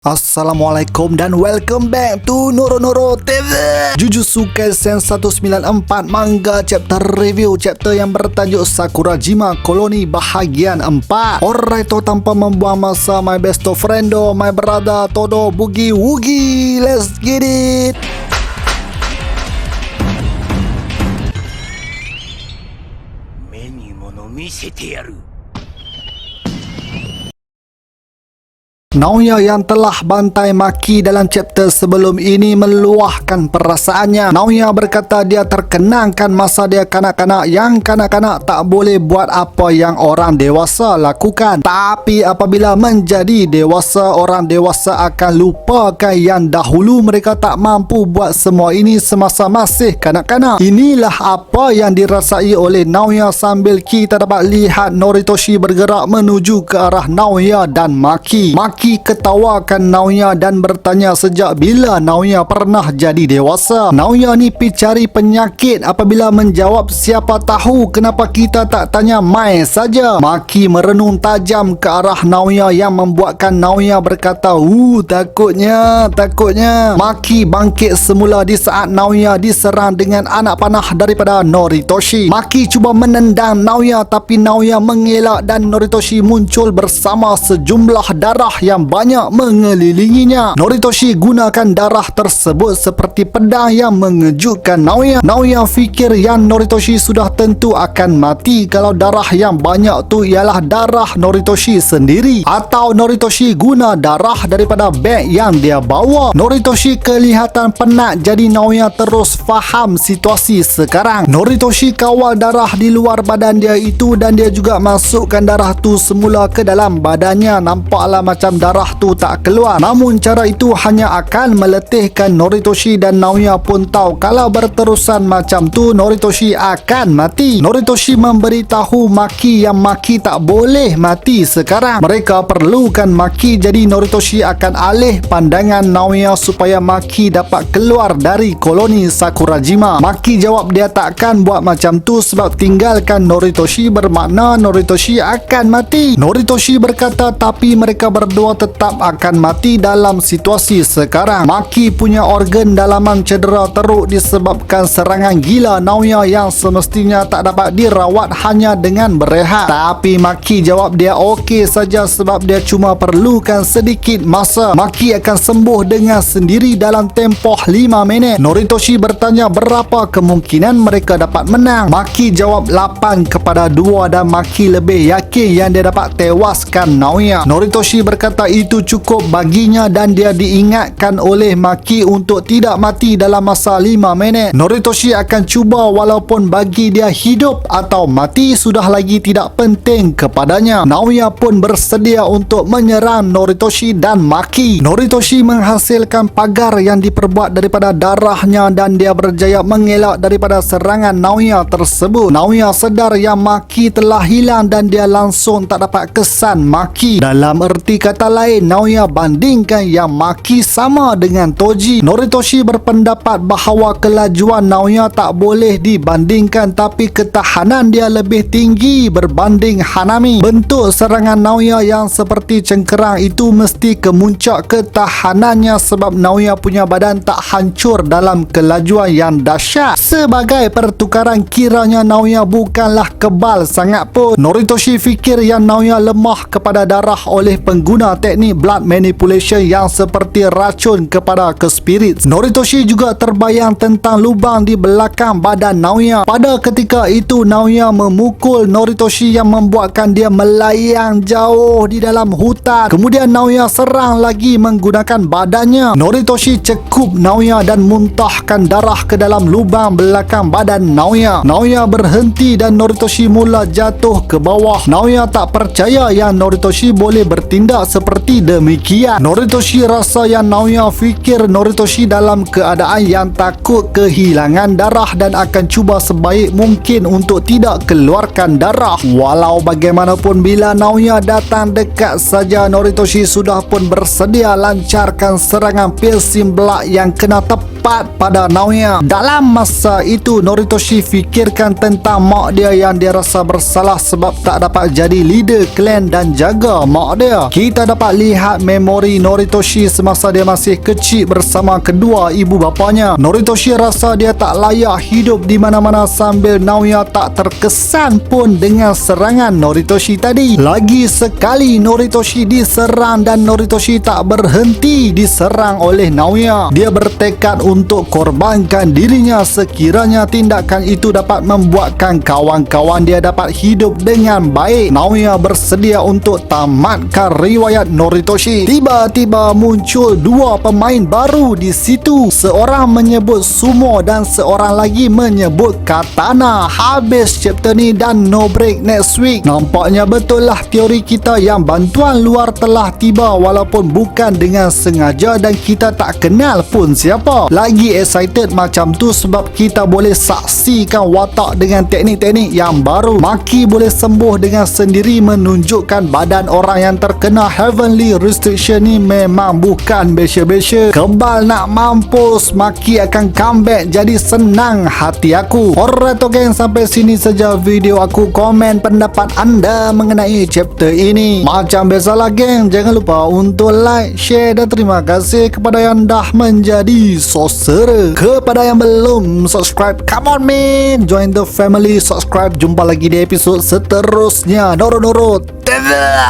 Assalamualaikum dan welcome back to Noro TV. Jujutsu Kaisen 194 manga chapter review, chapter yang bertajuk Sakurajima Koloni bahagian 4. Alright, tanpa membuang masa, my best friendo, my brother Todo Boogie Woogie, let's get it. Naoya yang telah bantai Maki dalam chapter sebelum ini meluahkan perasaannya. Naoya berkata dia terkenangkan masa dia kanak-kanak, yang kanak-kanak tak boleh buat apa yang orang dewasa lakukan. Tapi apabila menjadi dewasa, orang dewasa akan lupakan yang dahulu mereka tak mampu buat semua ini semasa masih kanak-kanak. Inilah apa yang dirasai oleh Naoya sambil kita dapat lihat Noritoshi bergerak menuju ke arah Naoya dan Maki. Maki ketawakan Naoya dan bertanya sejak bila Naoya pernah jadi dewasa. Naoya ni pi cari penyakit. Apabila menjawab siapa tahu kenapa kita tak tanya mai saja. Maki merenung tajam ke arah Naoya yang membuatkan Naoya berkata, takutnya. Maki bangkit semula di saat Naoya diserang dengan anak panah daripada Noritoshi. Maki cuba menendang Naoya tapi Naoya mengelak dan Noritoshi muncul bersama sejumlah darah yang banyak mengelilinginya. Noritoshi gunakan darah tersebut seperti pedang yang mengejutkan Naoya. Naoya fikir yang Noritoshi sudah tentu akan mati kalau darah yang banyak tu ialah darah Noritoshi sendiri, atau Noritoshi guna darah daripada beg yang dia bawa. Noritoshi kelihatan penat, jadi Naoya terus faham situasi sekarang. Noritoshi kawal darah di luar badan dia itu dan dia juga masukkan darah tu semula ke dalam badannya. Nampaklah macam darah tu tak keluar, namun cara itu hanya akan meletihkan Noritoshi dan Naoya pun tahu kalau berterusan macam tu Noritoshi akan mati. Noritoshi memberitahu Maki yang Maki tak boleh mati sekarang. Mereka perlukan Maki, jadi Noritoshi akan alih pandangan Naoya supaya Maki dapat keluar dari koloni Sakurajima. Maki jawab dia takkan buat macam tu sebab tinggalkan Noritoshi bermakna Noritoshi akan mati. Noritoshi berkata tapi mereka berdua tetap akan mati dalam situasi sekarang. Maki punya organ dalaman cedera teruk disebabkan serangan gila Naoya yang semestinya tak dapat dirawat hanya dengan berehat. Tapi Maki jawab dia okey saja sebab dia cuma perlukan sedikit masa. Maki akan sembuh dengan sendiri dalam tempoh 5 minit. Noritoshi bertanya berapa kemungkinan mereka dapat menang. Maki jawab 8-2 dan Maki lebih yakin yang dia dapat tewaskan Naoya. Noritoshi berkata itu cukup baginya dan dia diingatkan oleh Maki untuk tidak mati dalam masa 5 minit. Noritoshi akan cuba walaupun bagi dia hidup atau mati sudah lagi tidak penting kepadanya. Naoya pun bersedia untuk menyerang Noritoshi dan Maki. Noritoshi menghasilkan pagar yang diperbuat daripada darahnya dan dia berjaya mengelak daripada serangan Naoya tersebut. Naoya sedar yang Maki telah hilang dan dia langsung tak dapat kesan Maki. Dalam erti kata lain, Naoya bandingkan yang Maki sama dengan Toji. Noritoshi berpendapat bahawa kelajuan Naoya tak boleh dibandingkan tapi ketahanan dia lebih tinggi berbanding Hanami. Bentuk serangan Naoya yang seperti cengkerang itu mesti kemuncak ketahanannya sebab Naoya punya badan tak hancur dalam kelajuan yang dahsyat. Sebagai pertukaran kiranya Naoya bukanlah kebal sangat pun. Noritoshi fikir yang Naoya lemah kepada darah oleh pengguna teknik blood manipulation yang seperti racun kepada ke spirit. Noritoshi juga terbayang tentang lubang di belakang badan Naoya. Pada ketika itu Naoya memukul Noritoshi yang membuatkan dia melayang jauh di dalam hutan. Kemudian Naoya serang lagi menggunakan badannya. Noritoshi cekup Naoya dan muntahkan darah ke dalam lubang belakang badan Naoya. Naoya berhenti dan Noritoshi mula jatuh ke bawah. Naoya tak percaya yang Noritoshi boleh bertindak seperti demikian. Noritoshi rasa yang Naoya fikir Noritoshi dalam keadaan yang takut kehilangan darah dan akan cuba sebaik mungkin untuk tidak keluarkan darah. Walau bagaimanapun bila Naoya datang dekat saja, Noritoshi sudah pun bersedia lancarkan serangan piercing belak yang kena tepat cepat pada Naoya. Dalam masa itu Noritoshi fikirkan tentang mak dia yang dia rasa bersalah sebab tak dapat jadi leader klan dan jaga mak dia. Kita dapat lihat memori Noritoshi semasa dia masih kecil bersama kedua ibu bapanya. Noritoshi rasa dia tak layak hidup di mana-mana sambil Naoya tak terkesan pun dengan serangan Noritoshi tadi. Lagi sekali Noritoshi diserang dan Noritoshi tak berhenti diserang oleh Naoya. Dia bertekad untuk korbankan dirinya sekiranya tindakan itu dapat membuatkan kawan-kawan dia dapat hidup dengan baik. Naoya bersedia untuk tamatkan riwayat Noritoshi. Tiba-tiba muncul dua pemain baru di situ. Seorang menyebut sumo dan seorang lagi menyebut katana. Habis chapter ni dan no break next week. Nampaknya betul lah teori kita yang bantuan luar telah tiba walaupun bukan dengan sengaja dan kita tak kenal pun siapa. Lagi excited macam tu sebab kita boleh saksikan watak dengan teknik-teknik yang baru. Maki boleh sembuh dengan sendiri menunjukkan badan orang yang terkena Heavenly Restriction ni memang bukan biasa-biasa. Kebal nak mampus, Maki akan comeback jadi senang hati aku. Alright geng, sampai sini saja video aku. Komen pendapat anda mengenai chapter ini. Macam biasalah geng, jangan lupa untuk like, share dan terima kasih kepada yang dah menjadi saudara. Kepada yang belum subscribe, come on man, join the family, subscribe. Jumpa lagi di episod seterusnya. Noro-noro. Dadah.